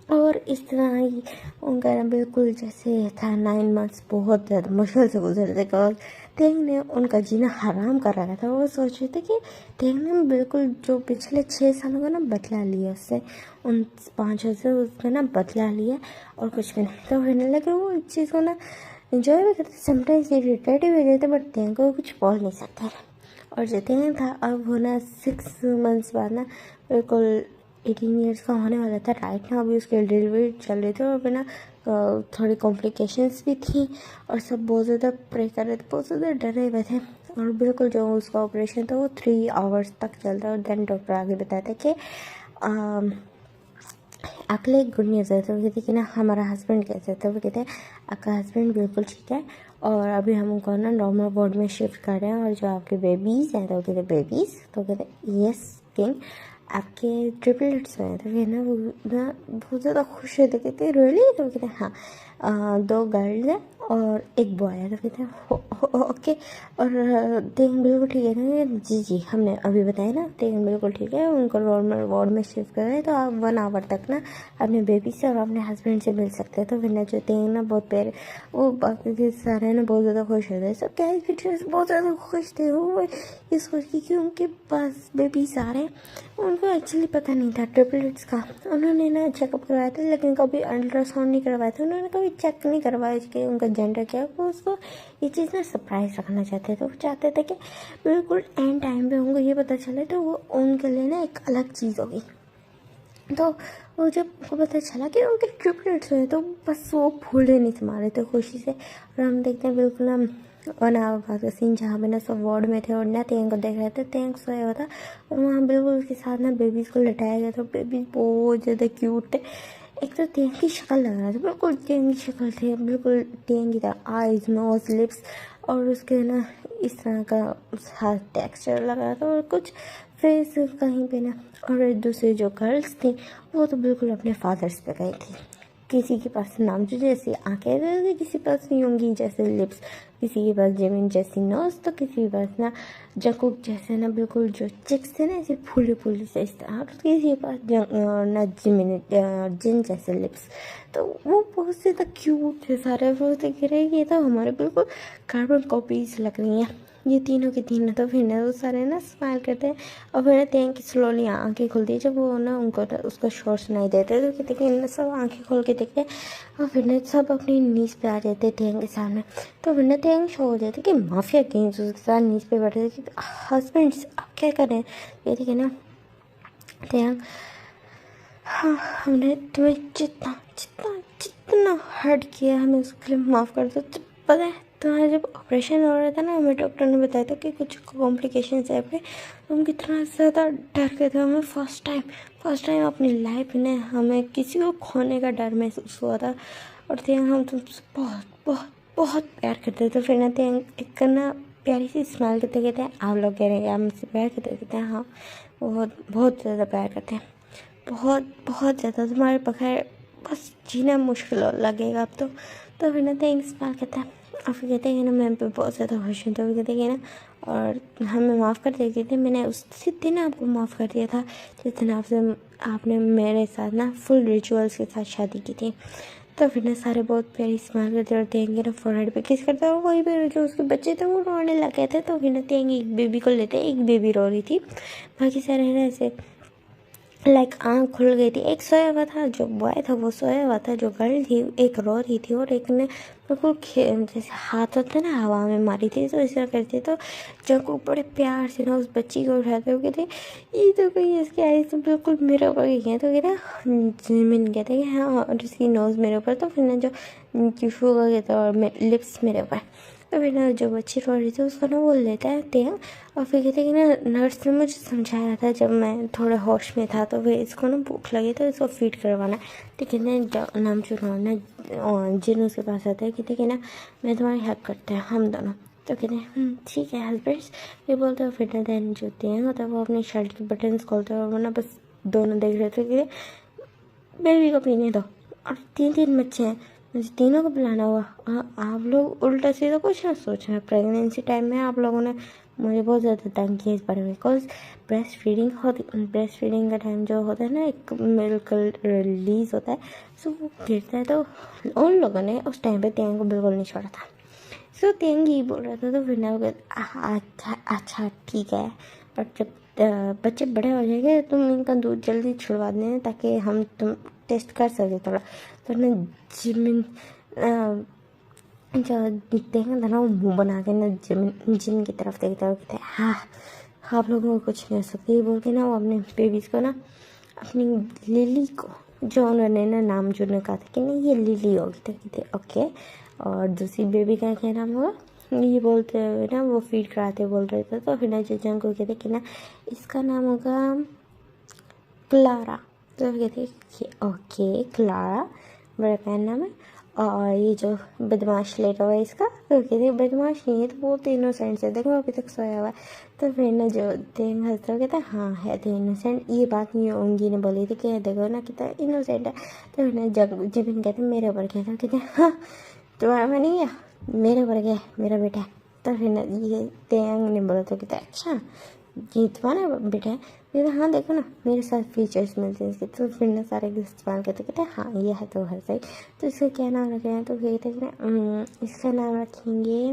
और इस तरह ही उनका ना बिल्कुल जैसे था 9 मंथ्स बहुत ज़्यादा मुश्किल से गुजरते थे, और तेंग ने उनका जीना हराम कर रखा था। वो सोच रहे थे कि तेंग ने बिल्कुल जो पिछले 6 सालों का ना बदला लिया उससे, उन 5 से उसने ना बदला लिया, और कुछ भी नहीं। तो कहने लगे वो इस चीज़ को ना इंजॉय भी करते, समटाइम्स इरिटेट भी रहते, बट तेंग को कुछ बोल नहीं सकते। और जो तेंग था अब वो ना 6 मंथ्स बाद ना बिल्कुल 18 ईयर्स का होने वाला था। राइट ना अभी उसकी डिलीवरी चल रही थी, और फिर ना थोड़ी कॉम्प्लिकेशंस भी थी, और सब बहुत ज़्यादा प्रे कर रहे थे, बहुत ज़्यादा डरे हुए थे। और बिल्कुल जो उसका ऑपरेशन था वो 3 आवर्स तक चलता, और देन डॉक्टर आगे बताते कि अगले गुड न्यूज़ है। तो वो कहते कि ना हमारा हस्बैंड कैसे है, तो वो कहते हैं आपका हस्बैंड बिल्कुल ठीक है, और अभी हम उनको ना नॉर्मल वार्ड में शिफ्ट कर रहे हैं, और जो आपके बेबीज़ हैं, तो वो कहते बेबीज़, तो कहते यस किंग आपके ट्रिपलेट्स हैं। तो फिर ना वो ना बहुत ज़्यादा खुश होते, कहते रियली, तो कहते हाँ 2 गर्ल्स हैं और 1 बॉय है। तो कहते हैं ओके, और तेंग बिल्कुल ठीक है ना, जी जी हमने अभी बताया ना, तेंग बिल्कुल ठीक है, उनको नॉर्मल वार्ड में शिफ्ट कर रहे हैं, तो आप 1 आवर तक ना अपने बेबी से और अपने हस्बैंड से मिल सकते हैं। तो फिर ना जो तेंग ना बहुत प्यारे, वो बाकी के सारे ना बहुत ज़्यादा खुश होते हैं, सब क्या टीचर्स बहुत ज़्यादा खुश थे। वो ये सोच के कि उनके पास बेबीज आ रहे हैं, उनको एक्चुअली पता नहीं था ट्रिपलेट्स का। उन्होंने ना चेकअप करवाया था, लेकिन कभी अल्ट्रासाउंड नहीं करवाया था, उन्होंने कभी चेक नहीं करवाया कि उनका जेंडर क्या है। वो उसको ये चीज़ ना सरप्राइज रखना चाहते थे। वो चाहते थे कि बिल्कुल एंड टाइम पे उनको ये पता चले, तो वो उनके लिए ना एक अलग चीज़ होगी। तो वो जब उनको पता चला कि उनके ट्रिपलेट्स हुए, तो बस वो फूले नहीं समा रहे थे खुशी से। और हम देखते हैं बिल्कुल हम अनाबाद का सीन, जहाँ पे ना सब वार्ड में थे और ना तेंग को देख रहे थे। तेंग सोया हुआ था, और वहाँ बिल्कुल उसके साथ ना बेबीज़ को लटाया गया था। बेबीज़ बहुत ज़्यादा क्यूट थे। एक तो तेंग की शक्ल लग रहा था, बिल्कुल तेंग की शक्ल थी, बिल्कुल तेंग की तरह, आइज़ नोज लिप्स, और उसके ना इस तरह का हाथ टेक्सचर लग रहा था, और कुछ फेस कहीं पे ना। और दूसरी जो गर्ल्स थी वो तो बिल्कुल अपने फादर्स पे गई थी। किसी के पास नामचू जैसी आंखें थी, किसी के पास योंगी जैसे लिप्स, किसी के पास जिमिन जैसी नोज, तो किसी के पास ना जंकुक जैसे ना बिल्कुल जो चिक्स थे ना ऐसे फूली फूली से इस तरह, और किसी के पास ना जिन जैसे लिप्स। तो वो बहुत ज़्यादा क्यूट थे सारे। वो तो कह रहे ये तो हमारे बिल्कुल कार्बन कॉपीज लग रही हैं ये तीनों की तीनों। तो फिर ना वो सारे ना स्माइल करते हैं, और फिर ना तेंग की स्लोली आंखें खुलती है जब वो ना उनको ना उसका शोर सुनाई देता है। तो कहते कि ना सब आंखें खोल के देखते हैं, और फिर ना सब अपनी नीज पे आ जाते हैं तेंग के सामने। तो फिर ना तेंग शो हो जाते कि माफिया किंग्स उसके साथ नीज पे बैठे थे कि हस्बैंड्स अब क्या करें। कहते कि ना तेंग हाँ हमने तुम्हें जितना जितना जितना हर्ट किया हमें उसके लिए माफ़ कर दो। तो पता है तुम्हारा जब ऑपरेशन हो रहा था ना, हमें डॉक्टर ने बताया था कि कुछ कॉम्प्लिकेशंस है पे, तो हम कितना ज़्यादा डर गए थे। हमें फर्स्ट टाइम अपनी लाइफ में हमें किसी को खोने का डर महसूस हुआ था। और तेंग हम तुमसे बहुत बहुत बहुत प्यार करते थे। तो फिर ना तेंग एक ना प्यारी सी स्माइल करते कहते हैं आप लोग कह रहे हैं आप मुझसे प्यार करते, कहते हैं हाँ बहुत बहुत ज़्यादा प्यार करते हैं, बहुत बहुत ज़्यादा, तुम्हारे बगैर बस जीना मुश्किल लगेगा अब तो। तो फिर ना तेंग इस्तेमाल कहता है, और फिर कहते हैं ना मैं पे बहुत ज़्यादा खुश हूँ। तो फिर कहते हैं ना और हमें माफ़ कर देती थी, मैंने उस दिन आपको माफ़ कर दिया था जिस दिन आपने मेरे साथ ना फुल रिचुअल्स के साथ शादी की थी। तो फिर ना सारे बहुत प्यारी इस्तेमाल करते और तेंगे ना फोरहेड पे किस करता है, वहीं पे जो उसके बच्चे थे वो रोने लग गए थे। तो फिर ना तेंगे एक बेबी को लेते, एक बेबी रो रही थी, बाकी सारे ना ऐसे लाइक आँख खुल गई थी। एक सोया हुआ था, जो बॉय था वो सोया हुआ था, जो गर्ल थी एक रो रही थी, और एक ने बिल्कुल जैसे हाथ होते ना हवा में मारी थी, तो इस तरह करते। तो जब को बड़े प्यार से ना उस बच्ची को उठाते हुए कहते ये तो कोई इसकी आई तो बिल्कुल मेरे ऊपर गई है। तो कहते जिमिन कहते हैं हाँ, और इसकी नोज़ मेरे ऊपर, तो फिर ना जो किशू का कहता और लिप्स मेरे ऊपर। तो फिर ना जो बच्ची रो रही थी उसको ना वो लेता है तेंग, और फिर कहते हैं कि ना नर्स ने मुझे समझाया था जब मैं थोड़ा होश में था, तो फिर इसको ना भूख लगी तो इसको फीड करवाना। तो कहते हैं नाम चुनाना जिन उसके पास आता है, कहते कि ना मैं तुम्हारी हेल्प करते हैं हम दोनों। तो कहते हैं ठीक है हेल्पर्स। फिर बोलते हैं फिर देन जो तेंग होता है वो अपनी शर्ट के बटन्स खोलते हैं, और वो ना बस दोनों देख रहे थे कि बेबी को पीने दो, और 3 बच्चे हैं, मुझे तीनों को पिलाना हुआ। आप लोग उल्टा सीधा कुछ ना सोचना। प्रेगनेंसी टाइम में आप लोगों ने मुझे बहुत ज़्यादा तंग किया इस बारे में, बिकॉज ब्रेस्ट फीडिंग का टाइम जो होता है ना, एक मिल्क रिलीज होता है, सो वो गिरता है। तो उन लोगों ने उस टाइम पे तेंग को बिल्कुल नहीं छोड़ा था। सो तेंग ही बोल रहा था, तो फिर ना अच्छा ठीक है, बट जब बच्चे बड़े हो जाएंगे तुम इनका दूध जल्दी छुड़वा देना ताकि हम तुम टेस्ट कर सके थोड़ा। तो ना जिमिन जो तेंग था ना वो मुँह बना के ना जिन की तरफ देखते हुए कहते हाँ आप लोगों को कुछ नहीं हो सकता, ये बोल के ना वो अपने बेबीज़ को ना अपनी लिली को, जो उन्होंने ना नाम जो ने कहा था कि नहीं ये लिली होगी, तो कहते ओके। और दूसरी बेबी का क्या नाम होगा, ये बोलते हुए ना वो फीड कराते बोल रहे थे। तो फिर ना जजन को कहते कि ना इसका नाम होगा क्लारा। तो कहते कि ओके क्लारा बड़ा प्यारा नाम है। और ये जो बदमाश लेटा हुआ है इसका, तो कहते बदमाश नहीं है तो बहुत इनोसेंट है, देखो अभी तक सोया हुआ है। तो फिर ना जो तेंग हंसता कहता हाँ है तो इनोसेंट, ये बात नहीं ओंगी ने बोली थी कि देखो ना कितना इनोसेंट है। तो फिर ना जब जिबिन कहते मेरे ऊपर क्या था, कहते हाँ तुम्हारा मैं नहीं है मेरे ऊपर क्या मेरा बेटा है। तो फिर ना ये तेंग ने बोला तो कहता अच्छा ये तुम्हारा बेटा है, फिर हाँ देखो ना मेरे साथ फीचर्स मिलते हैं इसके। तो फिर ना सारे इस्तेमाल करते कहते हैं हाँ ये है तो है सही। तो इसका क्या नाम रखें हैं, तो कहते हैं कि इसका नाम रखेंगे,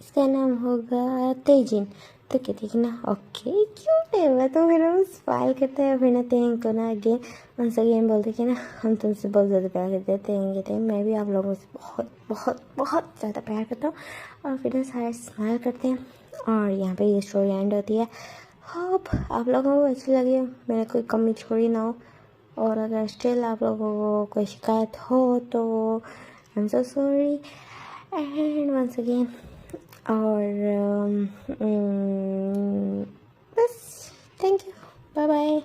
इसका नाम होगा तेजिन। तो कहते हैं कि ना ओके क्यूट है वह। तो फिर हम स्माइल करते हैं, फिर ना तेंग को ना अगेन उनसे अगेन बोलते कि ना हम तुमसे बहुत ज़्यादा प्यार करते हैं। तेंग कहते हैं मैं भी आप लोगों से बहुत बहुत बहुत ज़्यादा प्यार करता हूँ। और फिर ना सारे स्माइल करते हैं, और यहाँ पे ये स्टोरी एंड होती है। होप आप लोगों को अच्छी लगी, मैंने कोई कमी छोड़ी ना हो। और अगर स्टिल आप लोगों को कोई शिकायत हो तो I am so sorry and once again. और बस थैंक यू, बाय बाय।